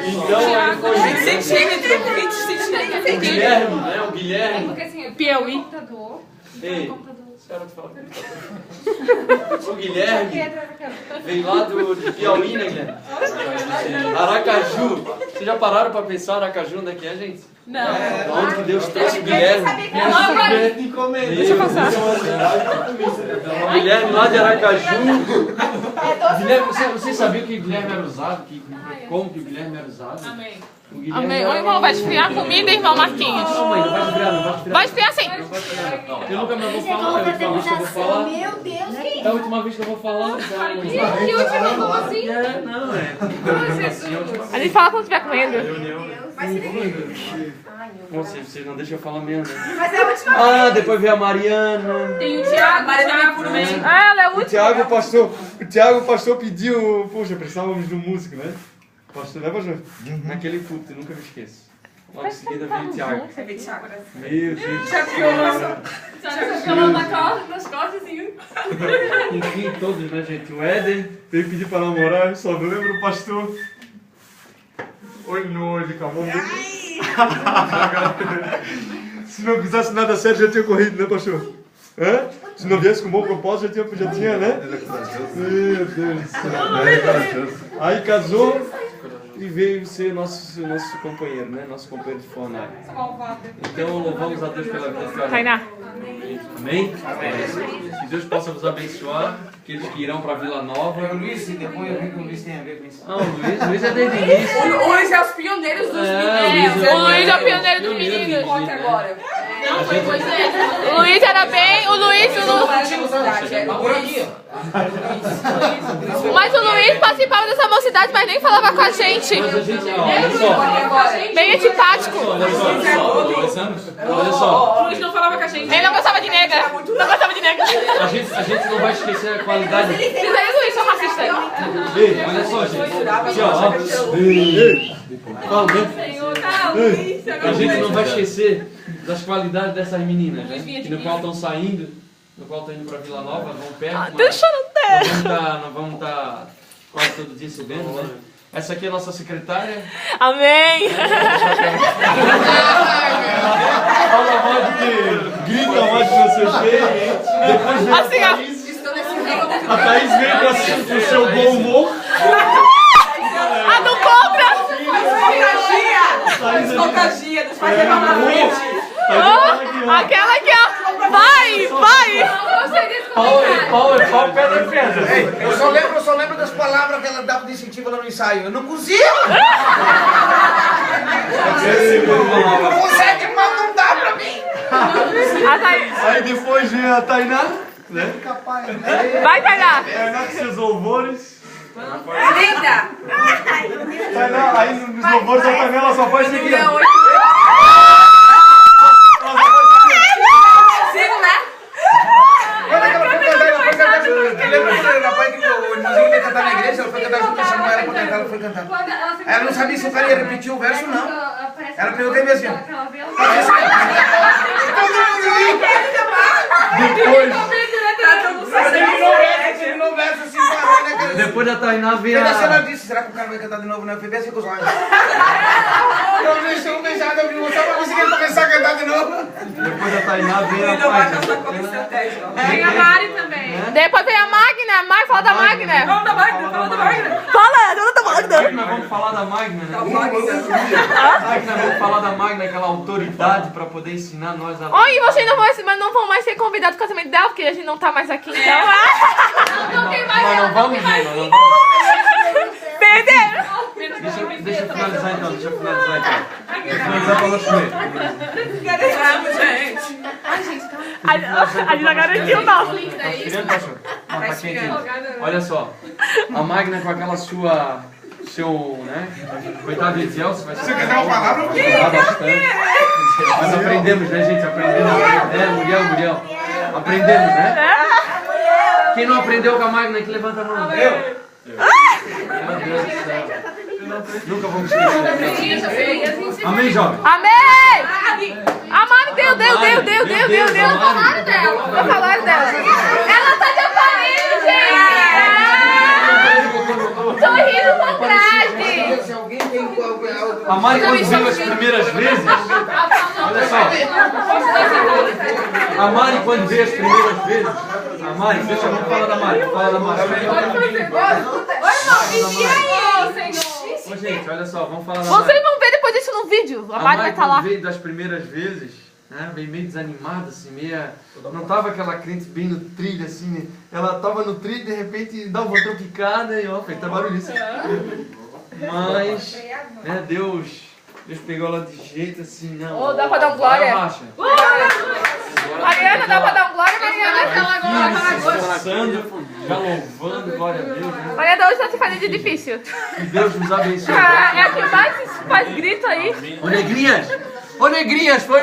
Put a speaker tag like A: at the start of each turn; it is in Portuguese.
A: Então, aí foi
B: 20 centímetros, 20 centímetros.
A: o Guilherme, né? O Guilherme.
C: Porque assim,
B: Piauí.
C: computador.
A: Ei, espera te falar. O Guilherme veio lá de Piauí, né, Guilherme? Aracaju. Vocês já pararam pra pensar Aracaju onde é que é, gente?
B: Não.
A: Da onde que Deus trouxe o Guilherme? Deixa eu passar. O Guilherme lá de Aracaju. Guilherme, você sabia que o Guilherme era usado? Como que o Guilherme era usado?
B: Amém.
D: Amém. Ô, irmão, vai esfriar a comida, irmão Marquinhos.
A: Calma aí, não vai esfriar, não vai esfriar.
D: Vai esfriar sim.
A: Eu nunca mais vou falar, é a última vez que eu vou falar.
E: Meu Deus, que
A: É a última vez que eu vou falar.
C: Que última, como assim?
A: Não, é.
D: A gente fala quando estiver comendo.
A: Vocês não deixam eu falar mesmo, né?
E: Mas é a última
A: Ah, depois veio a Mariana.
B: Tem o Thiago, Mariana por mês.
D: Ah, ela é o
F: O Thiago, o pastor pediu, poxa, precisávamos de um músico, né? Pastor, né, pastor?
A: Naquele culto, eu nunca me esqueço. Logo em seguida veio o Thiago.
B: Você vê Thiago.
A: Meu Deus.
B: Thiago nas costas assim.
A: Enfim, todos, né, gente? O Éder.
F: Veio pedir pra namorar, só me lembro do pastor. Olho no olho, com a mão muito... Se não quisesse nada sério, já tinha corrido, né, pastor? Hã? Se não viesse com bom propósito, já tinha, né? Meu Deus do céu. Aí casou e veio ser nosso companheiro, né? Nosso companheiro de fornalha. Então louvamos a Deus pela vida de cada um.
D: Tainá.
A: Amém? Que Deus possa vos abençoar. Aqueles que irão para Vila Nova.
G: O Luiz, depois eu vi que o Luiz tem a ver com isso.
A: Ah, o Luiz é desde o início.
B: O Luiz é os pioneiros dos meninos.
D: O Luiz é o pioneiro dos meninos.
B: Conta agora. Não, foi coisa
D: O Luiz era bem. O Luiz.
G: Por aqui,
D: Mas o Luiz participava dessa mocidade, mas nem falava com a gente.
A: Mas a gente, olha só.
D: Bem antipático.
A: Olha só.
B: O Luiz não falava com a gente.
D: Ele não gostava de nega. Não gostava de nega.
A: A gente não vai esquecer a qualidade.
D: Diz aí, Luiz, sou racista.
A: Ei, olha só, gente. Aqui, ó. Fala, né? A gente não vai esquecer das qualidades dessas meninas, né? Que no qual estão saindo, no qual estão indo para Vila Nova, vão perto.
D: Deixa eu não
A: Não vamos estar quase todo dia subindo, né? Essa aqui é a nossa secretária.
D: Amém.
F: Fala mais do que grita mais do que você vê. Depois vem
D: Assim,
F: a
D: ó.
F: Thaís. A Thaís vem com o seu bom humor.
D: A do contra.
B: Escocagia, dos pais levar na frente.
D: Aquela aqui, ó. Vai, vai.
A: Pau, pedra e pedra.
G: Ei, eu só lembro das palavras que ela dava de incentivo lá no ensaio. Eu não cozinho! Não consegue, mas não dá pra mim!
D: A Thaís.
F: Aí depois vem a Tainá, né?
D: Vai, Tainá.
F: Tainá com seus louvores.
B: Linda!
F: Tainá, aí nos louvores a Tainá ela só faz seguir.
B: Sigo, né?
G: Quando é que ela foi cantar? Ela foi cantar junto. Lembra que o rapaz que o irmãozinho ia cantar na igreja? Ela foi cantar junto, chamou ela pra cantar, ela foi cantar. Ela não sabia se o cara ia repetir o verso, não. Ela perguntou mesmo assim.
A: Depois da Tainá vem
G: Ela
A: a...
G: disse, será que o cara vai cantar de novo? Não, foi bem assim com os olhos. Eu deixei um beijado, eu vim só pra conseguir começar a cantar de novo.
A: Depois da Tainá vem a Tainá.
B: Tem a Mari também.
D: Depois vem a Magna. Fala da Magna.
B: Fala da Magna, fala da Magna.
D: Fala da Magna.
A: Nós vamos falar da Magna, né? Nós vamos falar da Magna, aquela autoridade para poder ensinar nós a...
D: Oi, vocês não vão mais ser convidados pro casamento dela, porque a gente não tá mais aqui, então...
C: Não tem mais
A: Nós não
C: ela,
A: vamos
C: mais
A: ver, nós não vamos...
D: Perderam.
A: Deixa eu finalizar então, Deixa eu finalizar pra nós comer.
B: Vamos, gente.
D: A gente não garantiu, não.
A: Tá esfriando, cachorro? Não, tá quente. Olha só, a Magna com aquela seu, né? Coitado de Elcio, vai ser...
G: Você quer dar uma palavra?
A: Bastante. Mas aprendemos, né, gente? Aprendemos. Muriel. Aprendemos, né? Quem não aprendeu com a Magna que levanta a mão? Eu. Meu Deus do céu. Nunca vamos esquecer. Amém, jovem?
D: Amém! A Mari deu.
C: Falaram dela.
D: Falaram dela. Ela tá de aparelho, gente!
A: A Mari, quando veio as primeiras vezes, olha só. A Mari, quando veio as primeiras vezes, a Mari, deixa eu falar da Mari, fala da Mari. Ô, gente, olha só, vamos falar da Mari.
D: Vocês vão ver depois disso no vídeo. A Mari vai estar lá.
A: Quando veio das primeiras vezes, né, veio meio desanimada, assim, meia... Não tava aquela crente bem no trilho, assim, né? Ela tava no trilho e de repente dá uma tropicada e ó, fez até barulho isso. Mas, né, Deus pegou ela de jeito assim, não.
D: Ô, dá pra dar um glória?
A: Relaxa.
D: Mariana, dá pra dar um glória, Mariana?
A: Esforçando, já louvando, glória a Deus. Né?
D: Mariana hoje tá se fazendo de difícil.
A: Que Deus nos abençoe.
D: É a que mais faz grito aí.
A: Ô, negrinhas! Ô, negrinhas, foi